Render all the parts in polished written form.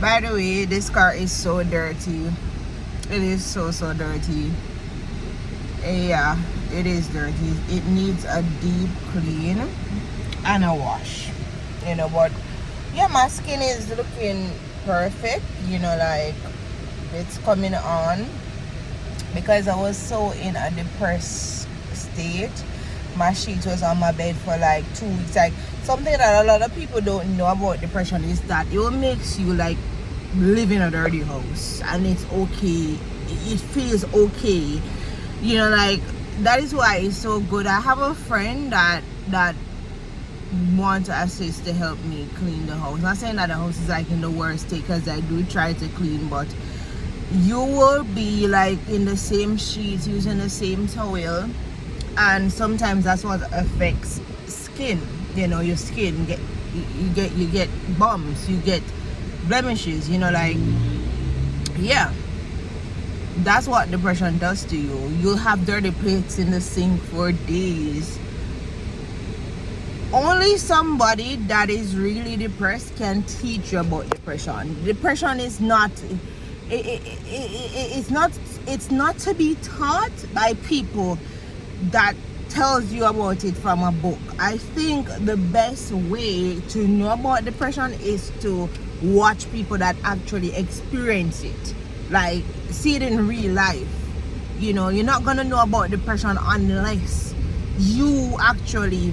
By the way, this car is so dirty. It is so dirty. Yeah, it is dirty. It needs a deep clean and a wash. But yeah, my skin is looking perfect. Like it's coming on because I was so in a depressed state. My sheet was on my bed for like 2 weeks. Like something that a lot of people don't know about depression is that it makes you like live in a dirty house, and it's okay. It feels okay. Like that is why it's so good. I have a friend that wants to assist to help me clean the house. Not saying that the house is like in the worst state, because I do try to clean, but you will be like in the same sheets, using the same towel, and sometimes that's what affects skin. Your skin you get bumps, you get blemishes. Like yeah, that's what depression does to you. You'll have dirty plates in the sink for days. Only somebody that is really depressed can teach you about depression. Depression is not it's not to be taught by people that tells you about it from a book. I think the best way to know about depression is to watch people that actually experience it, like see it in real life. You're not gonna know about depression unless you actually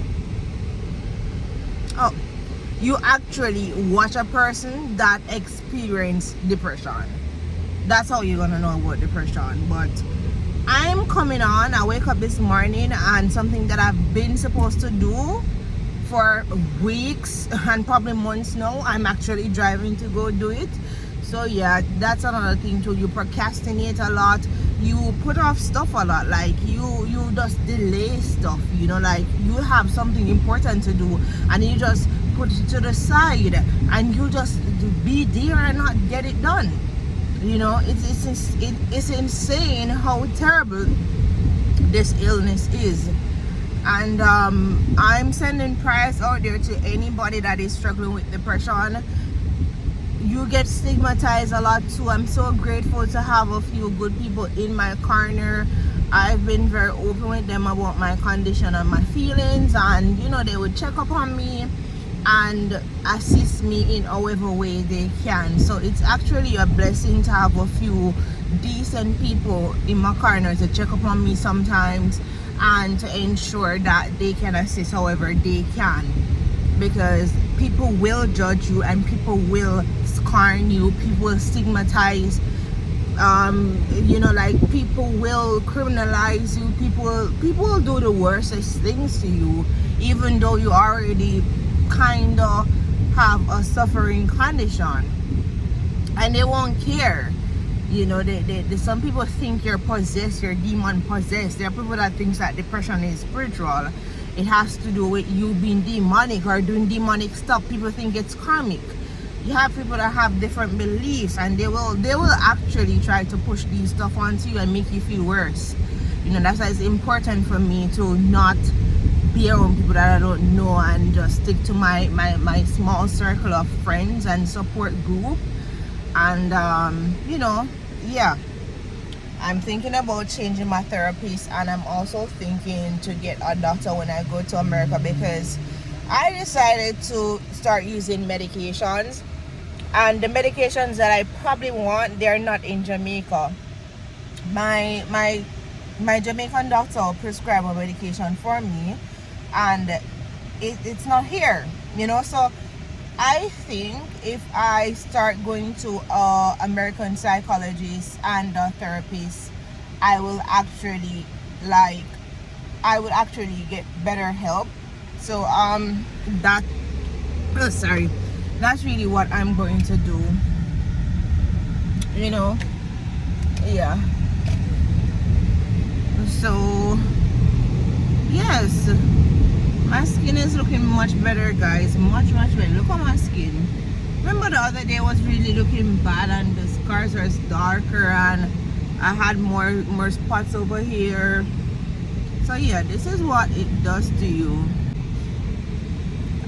watch a person that experienced depression. That's how you're gonna know about depression. But I'm coming on. I wake up this morning, and something that I've been supposed to do for weeks and probably months now, I'm actually driving to go do it. So yeah, that's another thing too. You procrastinate a lot. You put off stuff a lot. Like you just delay stuff. Like you have something important to do, and you just put it to the side, and you just be there and not get it done. It's insane how terrible this illness is. And I'm sending prayers out there to anybody that is struggling with depression. You get stigmatized a lot too. I'm so grateful to have a few good people in my corner. I've been very open with them about my condition and my feelings, and they would check up on me and assist me in however way they can. So it's actually a blessing to have a few decent people in my corner to check up on me sometimes, and to ensure that they can assist however they can, because people will judge you, and people will scorn you, people will stigmatize, like people will criminalize you, people will do the worstest things to you, even though you already kind of have a suffering condition, and they won't care. Some people think you're possessed, you're demon possessed. There are people that think that depression is spiritual. It has to do with you being demonic or doing demonic stuff. People think it's karmic. You have people that have different beliefs, and they will actually try to push these stuff onto you and make you feel worse. That's why it's important for me to not be around people that I don't know, and just stick to my small circle of friends and support group. And yeah, I'm thinking about changing my therapist, and I'm also thinking to get a doctor when I go to America, because I decided to start using medications, and the medications that I probably want, they're not in Jamaica. My Jamaican doctor prescribed a medication for me, and it's not here. So I think if I start going to American psychologists and therapist, I will actually get better help. So that's really what I'm going to do. Yeah. So yes, my skin is looking much better, guys. Much better. Look at my skin. Remember the other day was really looking bad, and the scars are darker, and I had more spots over here. So yeah, this is what it does to you.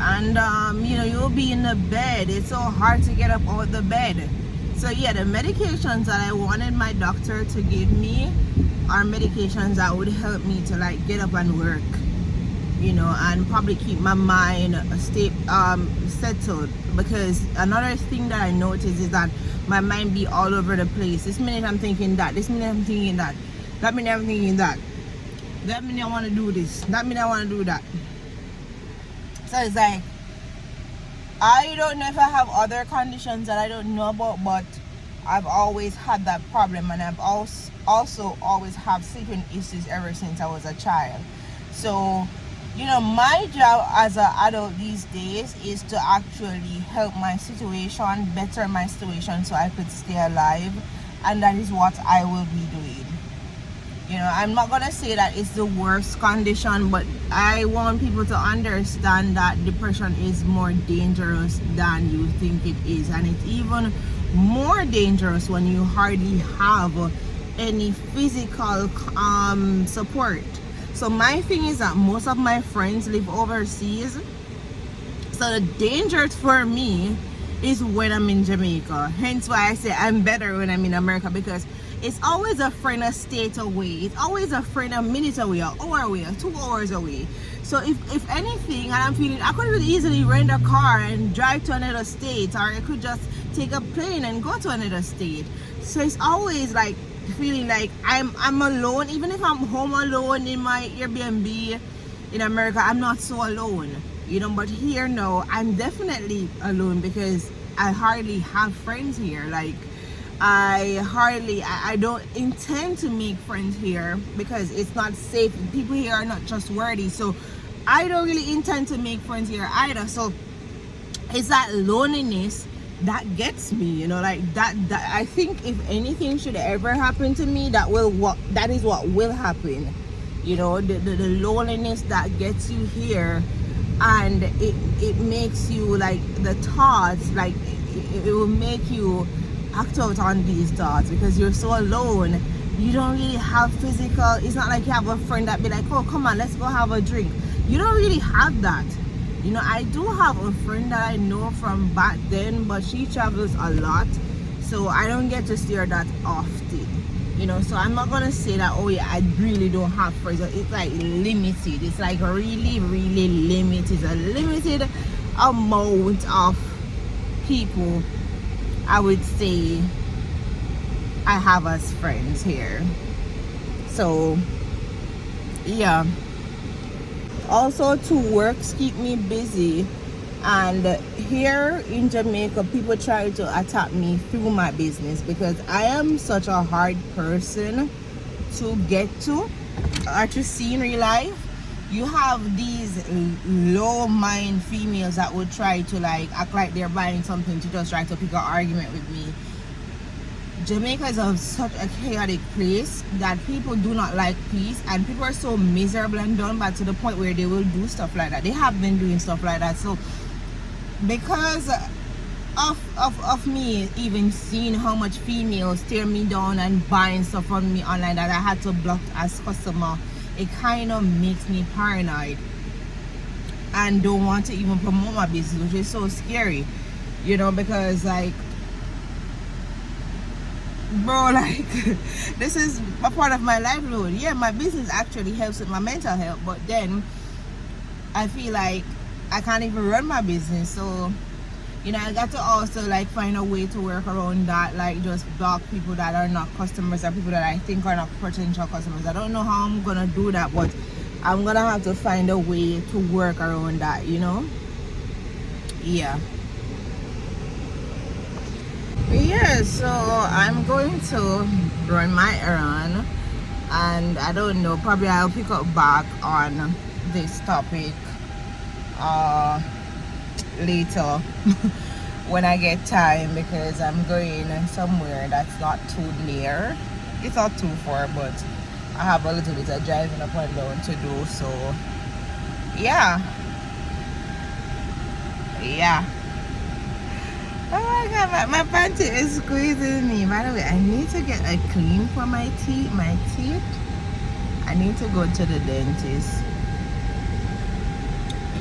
and you'll be in the bed. It's so hard to get up out the bed. So yeah, the medications that I wanted my doctor to give me are medications that would help me to like get up and work, and probably keep my mind settled. Because another thing that I noticed is that my mind be all over the place. This minute I'm thinking that, this minute I'm thinking that, that minute I'm thinking that minute I want to do this, that minute I want to do that. So it's like, I don't know if I have other conditions that I don't know about, but I've always had that problem, and I've also always have sleeping issues ever since I was a child. So my job as an adult these days is to actually help my situation, better my situation so I could stay alive, and that is what I will be doing. I'm not gonna say that it's the worst condition, but I want people to understand that depression is more dangerous than you think it is, and it's even more dangerous when you hardly have any physical support. So my thing is that most of my friends live overseas, so the danger for me is when I'm in Jamaica. Hence why I say I'm better when I'm in America, because it's always a friend a state away. It's always a friend a minute away, an hour away, 2 hours away. So if anything, and I'm feeling, I could really easily rent a car and drive to another state, or I could just take a plane and go to another state. So it's always like feeling like I'm alone. Even if I'm home alone in my Airbnb in America, I'm not so alone. But here, no, I'm definitely alone, because I hardly have friends here. Like, I don't intend to make friends here because it's not safe. People here are not trustworthy, so I don't really intend to make friends here either. So it's that loneliness that gets me, like that I think if anything should ever happen to me, that is what will happen. The loneliness that gets you here, and it makes you like the thoughts, like it will make you act out on these thoughts, because you're so alone. You don't really have physical, it's not like you have a friend that be like, oh, come on, let's go have a drink. You don't really have that. I do have a friend that I know from back then, but she travels a lot, so I don't get to see her that often. So I'm not gonna say that, oh yeah, I really don't have friends. It's like limited. It's like really, really limited. A limited amount of people I would say I have as friends here. So yeah, also two works keep me busy, and here in Jamaica people try to attack me through my business, because I am such a hard person to get to or to see in real life. You have these low mind females that would try to like act like they're buying something to just try to pick an argument with me. Jamaica is such a chaotic place that people do not like peace, and people are so miserable and done bad to the point where they will do stuff like that. They have been doing stuff like that. So because of me even seeing how much females tear me down and buying stuff on me online that I had to block as customer, it kind of makes me paranoid and don't want to even promote my business, which is so scary, because like, bro, like this is a part of my livelihood. Yeah, my business actually helps with my mental health, but then I feel like I can't even run my business. So I got to also like find a way to work around that, like just block people that are not customers or people that I think are not potential customers. I don't know how I'm gonna do that, but I'm gonna have to find a way to work around that, yeah. So I'm going to run my errand, and I don't know, probably I'll pick up back on this topic later when I get time, because I'm going somewhere that's not too near. It's not too far, but I have a little bit of driving up and down to do. So yeah. Oh my god, my panty is squeezing me. By the way, I need to get a clean for my teeth. I need to go to the dentist.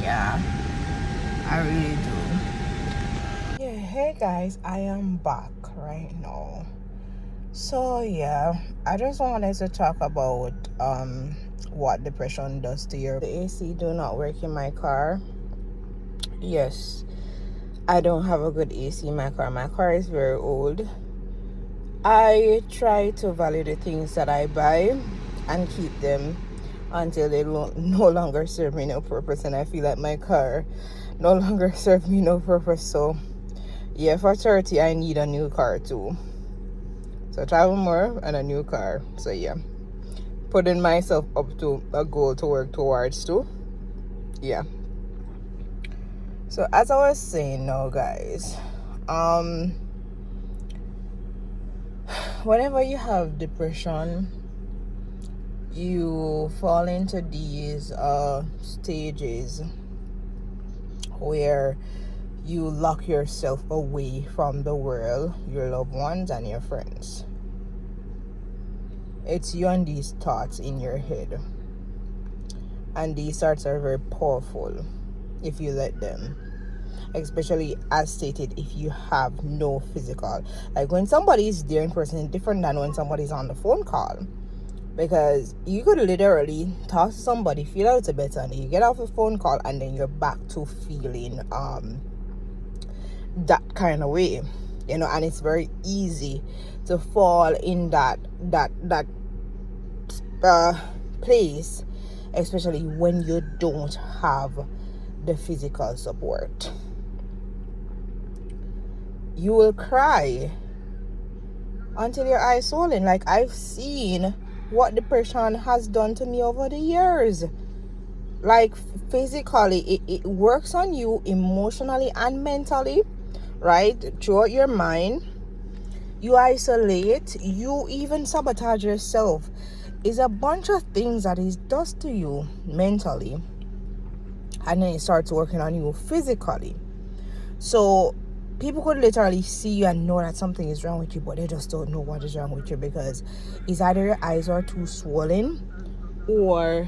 Yeah. I really do. Yeah, hey guys, I am back right now. So yeah, I just wanted to talk about what depression does to your. The AC do not work in my car. Yes, I don't have a good AC in my car. My car is very old. I try to value the things that I buy and keep them until they no longer serve me no purpose, and I feel like my car no longer serves me no purpose. So yeah, for 30 I need a new car too. So travel more and a new car. So yeah, putting myself up to a goal to work towards too. Yeah. So as I was saying now, guys, whenever you have depression, you fall into these stages where you lock yourself away from the world, your loved ones, and your friends. It's you and these thoughts in your head, and these thoughts are very powerful if you let them, especially as stated, if you have no physical, like when somebody is there in person is different than when somebody's on the phone call, because you could literally talk to somebody, feel a little better, and then you get off a phone call and then you're back to feeling that kind of way, and it's very easy to fall in that place, especially when you don't have the physical support. You will cry until your eyes swollen. Like, I've seen what depression has done to me over the years. Like, physically, it works on you emotionally and mentally, right? Throughout your mind, you isolate, you even sabotage yourself. It's a bunch of things that it does to you mentally, and then it starts working on you physically. So people could literally see you and know that something is wrong with you, but they just don't know what is wrong with you, because it's either your eyes are too swollen, or